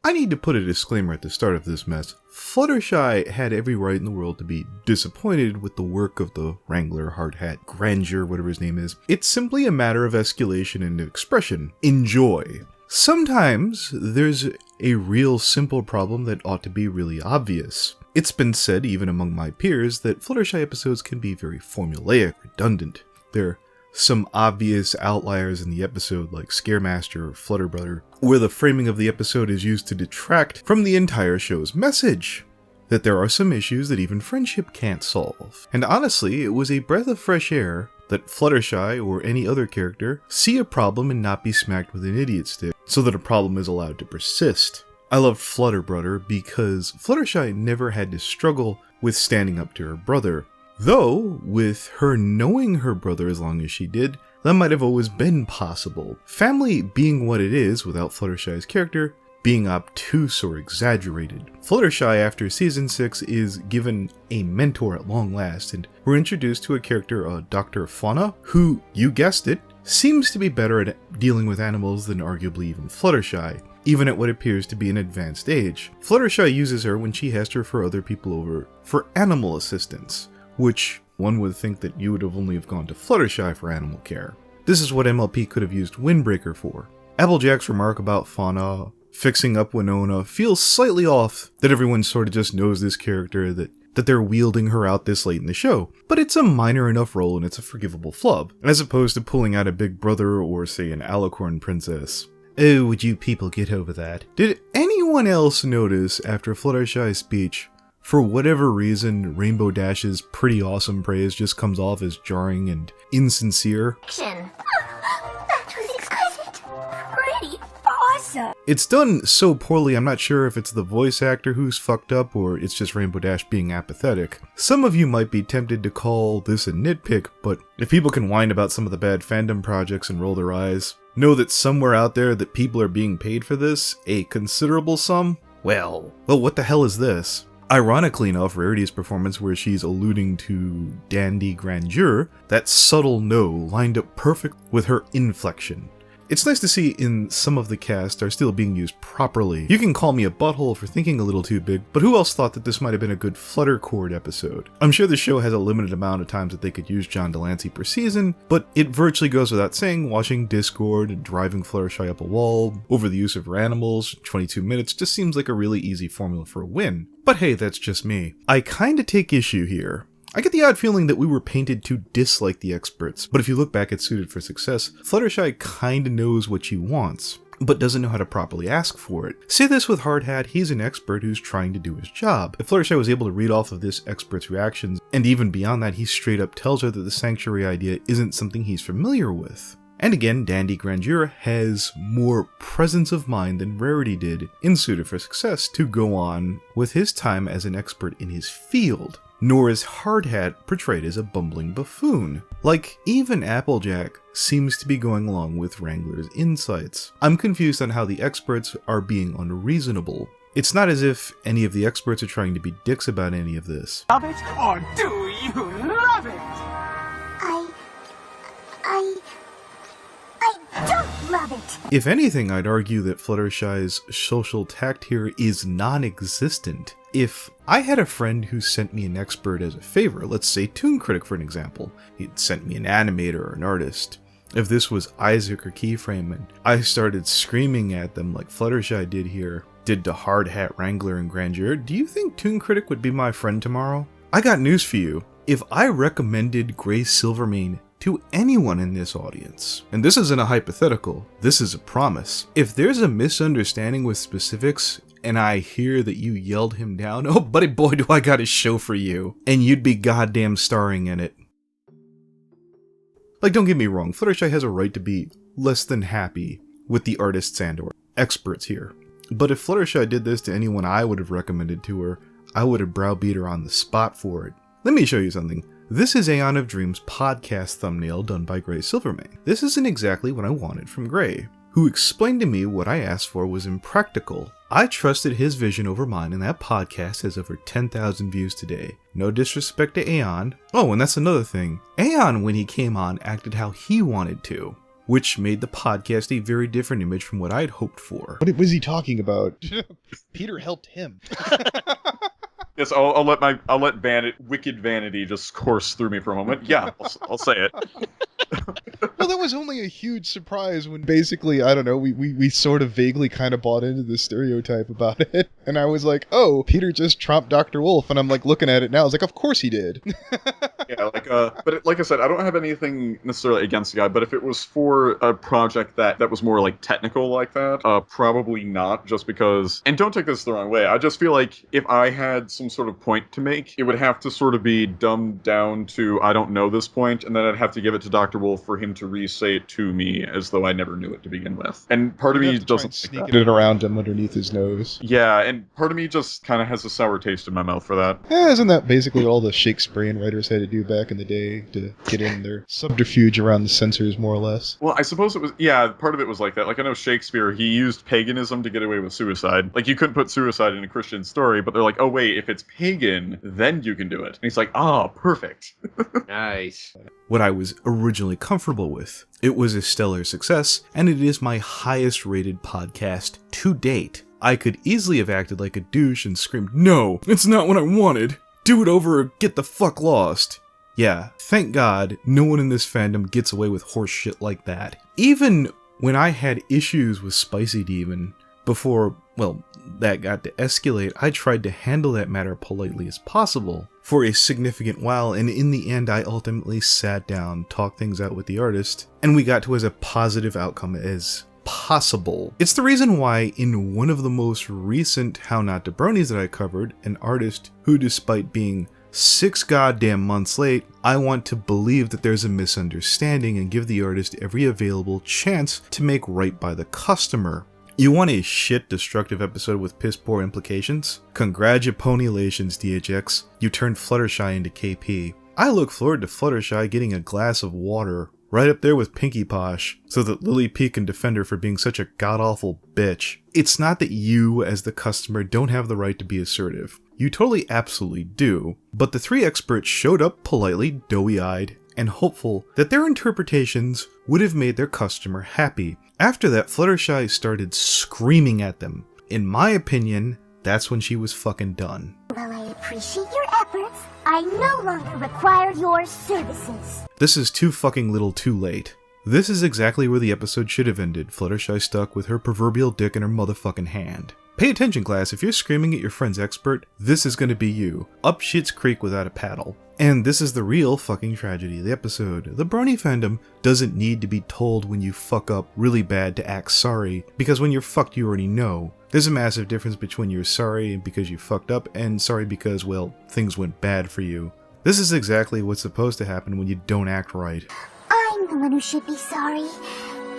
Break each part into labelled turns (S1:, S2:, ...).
S1: I need to put a disclaimer at the start of this mess. Fluttershy had every right in the world to be disappointed with the work of the Wrangler, Hardhat, Grandeur, whatever his name is. It's simply a matter of escalation and expression. Enjoy. Sometimes there's a real simple problem that ought to be really obvious. It's been said, even among my peers, that Fluttershy episodes can be very formulaic, redundant. There are some obvious outliers in the episode, like Scaremaster or Flutterbrother, where the framing of the episode is used to detract from the entire show's message. That there are some issues that even friendship can't solve. And honestly, it was a breath of fresh air that Fluttershy or any other character see a problem and not be smacked with an idiot stick, so that a problem is allowed to persist. I loved Flutterbrother because Fluttershy never had to struggle with standing up to her brother. Though, with her knowing her brother as long as she did, that might have always been possible. Family being what it is without Fluttershy's character being obtuse or exaggerated. Fluttershy, after season 6, is given a mentor at long last, and we're introduced to a character, Dr. Fauna, who, you guessed it, seems to be better at dealing with animals than arguably even Fluttershy, even at what appears to be an advanced age. Fluttershy uses her when she has to refer other people over for animal assistance, which one would think that you would have only gone to Fluttershy for animal care. This is what MLP could have used Windbreaker for. Applejack's remark about Fauna fixing up Winona feels slightly off, that everyone sort of just knows this character, that they're wielding her out this late in the show, but it's a minor enough role and it's a forgivable flub, as opposed to pulling out a Big Brother or, say, an Alicorn princess. Oh, would you people get over that? Did anyone else notice, after Fluttershy's speech, for whatever reason, Rainbow Dash's pretty awesome praise just comes off as jarring and insincere?
S2: That was exquisite! Pretty awesome!
S1: It's done so poorly, I'm not sure if it's the voice actor who's fucked up or it's just Rainbow Dash being apathetic. Some of you might be tempted to call this a nitpick, but if people can whine about some of the bad fandom projects and roll their eyes, know that somewhere out there that people are being paid for this, a considerable sum? Well, what the hell is this? Ironically enough, Rarity's performance, where she's alluding to dandy grandeur, that subtle no lined up perfect with her inflection. It's nice to see in some of the cast are still being used properly. You can call me a butthole for thinking a little too big, but who else thought that this might have been a good Fluttercord episode? I'm sure the show has a limited amount of times that they could use John Delancey per season, but it virtually goes without saying, watching Discord and driving Fluttershy up a wall, over the use of her animals, 22 minutes, just seems like a really easy formula for a win. But hey, that's just me. I kinda take issue here. I get the odd feeling that we were painted to dislike the experts, but if you look back at Suited for Success, Fluttershy kinda knows what she wants, but doesn't know how to properly ask for it. Say this with Hardhat, he's an expert who's trying to do his job. If Fluttershy was able to read off of this expert's reactions, and even beyond that, he straight up tells her that the sanctuary idea isn't something he's familiar with. And again, Dandy Grandeur has more presence of mind than Rarity did in Suited for Success to go on with his time as an expert in his field. Nor is Hardhat portrayed as a bumbling buffoon. Like, even Applejack seems to be going along with Wrangler's insights. I'm confused on how the experts are being unreasonable. It's not as if any of the experts are trying to be dicks about any of this.
S3: Love it, or do you love it?
S2: I don't love it!
S1: If anything, I'd argue that Fluttershy's social tact here is non-existent. If I had a friend who sent me an expert as a favor, let's say Toon Critic for an example, he'd sent me an animator or an artist. If this was Isaac or Keyframe and I started screaming at them like Fluttershy did to Hardhat, Wrangler, and Grandeur, do you think Toon Critic would be my friend tomorrow? I got news for you. If I recommended Gray Silvermane to anyone in this audience, and this isn't a hypothetical, this is a promise, if there's a misunderstanding with specifics, and I hear that you yelled him down, oh buddy boy do I got a show for you, and you'd be goddamn starring in it. Like, don't get me wrong, Fluttershy has a right to be less than happy with the artists and or experts here. But if Fluttershy did this to anyone I would have recommended to her, I would have browbeat her on the spot for it. Let me show you something. This is Aeon of Dreams podcast thumbnail done by Gray Silvermane. This isn't exactly what I wanted from Gray, who explained to me what I asked for was impractical. I trusted his vision over mine, and that podcast has over 10,000 views today. No disrespect to Aeon. Oh, and that's another thing. Aeon, when he came on, acted how he wanted to. which made the podcast a very different image from what I'd hoped for.
S4: What was he talking about? Peter helped him.
S5: Yes, I'll let wicked vanity just course through me for a moment. Yeah, I'll say it.
S4: Well, that was only a huge surprise when basically, I don't know, we sort of vaguely kind of bought into the stereotype about it. And I was like, oh, Peter just trumped Dr. Wolf. And I'm like looking at it now. I was like, of course he did.
S5: Yeah, like I said, I don't have anything necessarily against the guy, but if it was for a project that was more like technical like that, probably not, just because, and don't take this the wrong way, I just feel like if I had some sort of point to make, it would have to sort of be dumbed down to, I don't know this point, and then I'd have to give it to Dr. Wolf for him to re-say it to me as though I never knew it to begin with. And part of me doesn't
S4: sneaking it around him underneath his nose.
S5: Yeah, and part of me just kind of has a sour taste in my mouth for that.
S4: Yeah, isn't that basically all the Shakespearean writers had to do back in the day to get in their subterfuge around the censors, more or less?
S5: Well, I suppose it was, yeah, part of it was like that. Like, I know Shakespeare, he used paganism to get away with suicide. Like, you couldn't put suicide in a Christian story, but they're like, oh, wait, if it's pagan, then you can do it. And he's like, perfect.
S6: Nice.
S1: What I was originally comfortable with. It was a stellar success, and it is my highest rated podcast to date. I could easily have acted like a douche and screamed, no, it's not what I wanted. Do it over or get the fuck lost. Yeah, thank God no one in this fandom gets away with horse shit like that. Even when I had issues with Spicy Demon, before, well, that got to escalate, I tried to handle that matter politely as possible for a significant while, and in the end I ultimately sat down, talked things out with the artist, and we got to as a positive outcome as possible. It's the reason why in one of the most recent How Not to Bronies that I covered, an artist who, despite being 6 goddamn months late, I want to believe that there's a misunderstanding and give the artist every available chance to make right by the customer. You want a shit destructive episode with piss poor implications? Congratulations, DHX. You turned Fluttershy into KP. I look forward to Fluttershy getting a glass of water right up there with Pinkie Posh, so that Lily P can defend her for being such a god-awful bitch. It's not that you, as the customer, don't have the right to be assertive. You totally absolutely do, but the 3 experts showed up politely, doughy-eyed, and hopeful that their interpretations would have made their customer happy. After that, Fluttershy started screaming at them. In my opinion, that's when she was fucking done.
S2: Well, I appreciate your efforts. I no longer require your services.
S1: This is too fucking little too late. This is exactly where the episode should have ended, Fluttershy stuck with her proverbial dick in her motherfucking hand. Pay attention, class, if you're screaming at your friend's expert, this is gonna be you. Up shit's creek without a paddle. And this is the real fucking tragedy of the episode. The Brony fandom doesn't need to be told when you fuck up really bad to act sorry, because when you're fucked you already know. There's a massive difference between you're sorry because you fucked up and sorry because, well, things went bad for you. This is exactly what's supposed to happen when you don't act right.
S2: I'm the one who should be sorry.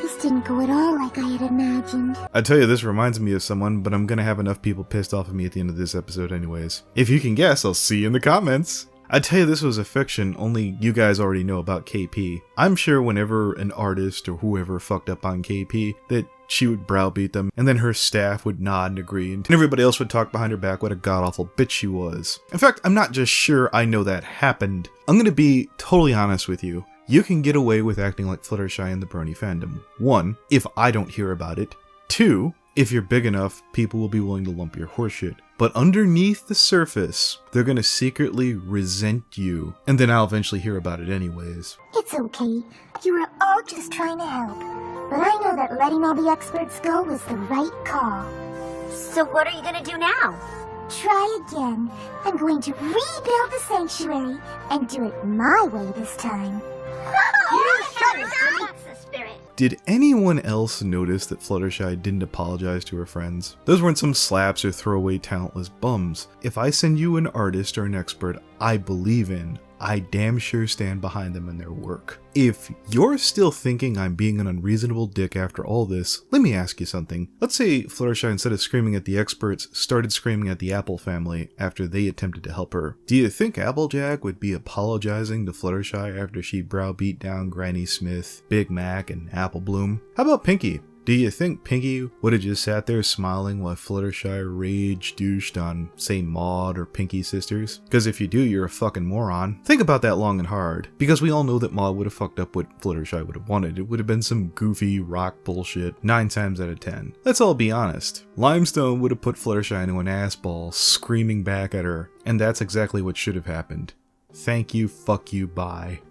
S2: This didn't go at all like I had imagined.
S1: I tell you, this reminds me of someone, but I'm gonna have enough people pissed off at me at the end of this episode anyways. If you can guess, I'll see you in the comments. I tell you, this was a fiction, only you guys already know about KP. I'm sure whenever an artist or whoever fucked up on KP, that she would browbeat them, and then her staff would nod and agree, and everybody else would talk behind her back what a god-awful bitch she was. In fact, I'm not just sure I know that happened. I'm gonna be totally honest with you. You can get away with acting like Fluttershy in the Brony fandom. 1, if I don't hear about it. 2, if you're big enough, people will be willing to lump your horseshit. But underneath the surface, they're gonna secretly resent you, and then I'll eventually hear about it anyways.
S2: It's okay. You were all just trying to help. But I know that letting all the experts go was the right call. So what are you gonna do now? Try again. I'm going to rebuild the sanctuary and do it my way this time. That's the spirit.
S1: Did anyone else notice that Fluttershy didn't apologize to her friends? Those weren't some slaps or throwaway talentless bums. If I send you an artist or an expert I believe in, I damn sure stand behind them in their work. If you're still thinking I'm being an unreasonable dick after all this, let me ask you something. Let's say Fluttershy, instead of screaming at the experts, started screaming at the Apple family after they attempted to help her. Do you think Applejack would be apologizing to Fluttershy after she browbeat down Granny Smith, Big Mac, and Apple Bloom? How about Pinkie? Do you think Pinky would have just sat there smiling while Fluttershy rage douched on, say, Maud or Pinky sisters? Because if you do, you're a fucking moron. Think about that long and hard, because we all know that Maud would have fucked up what Fluttershy would have wanted. It would have been some goofy rock bullshit 9 times out of 10. Let's all be honest. Limestone would have put Fluttershy into an ass ball, screaming back at her, and that's exactly what should have happened. Thank you, fuck you, bye.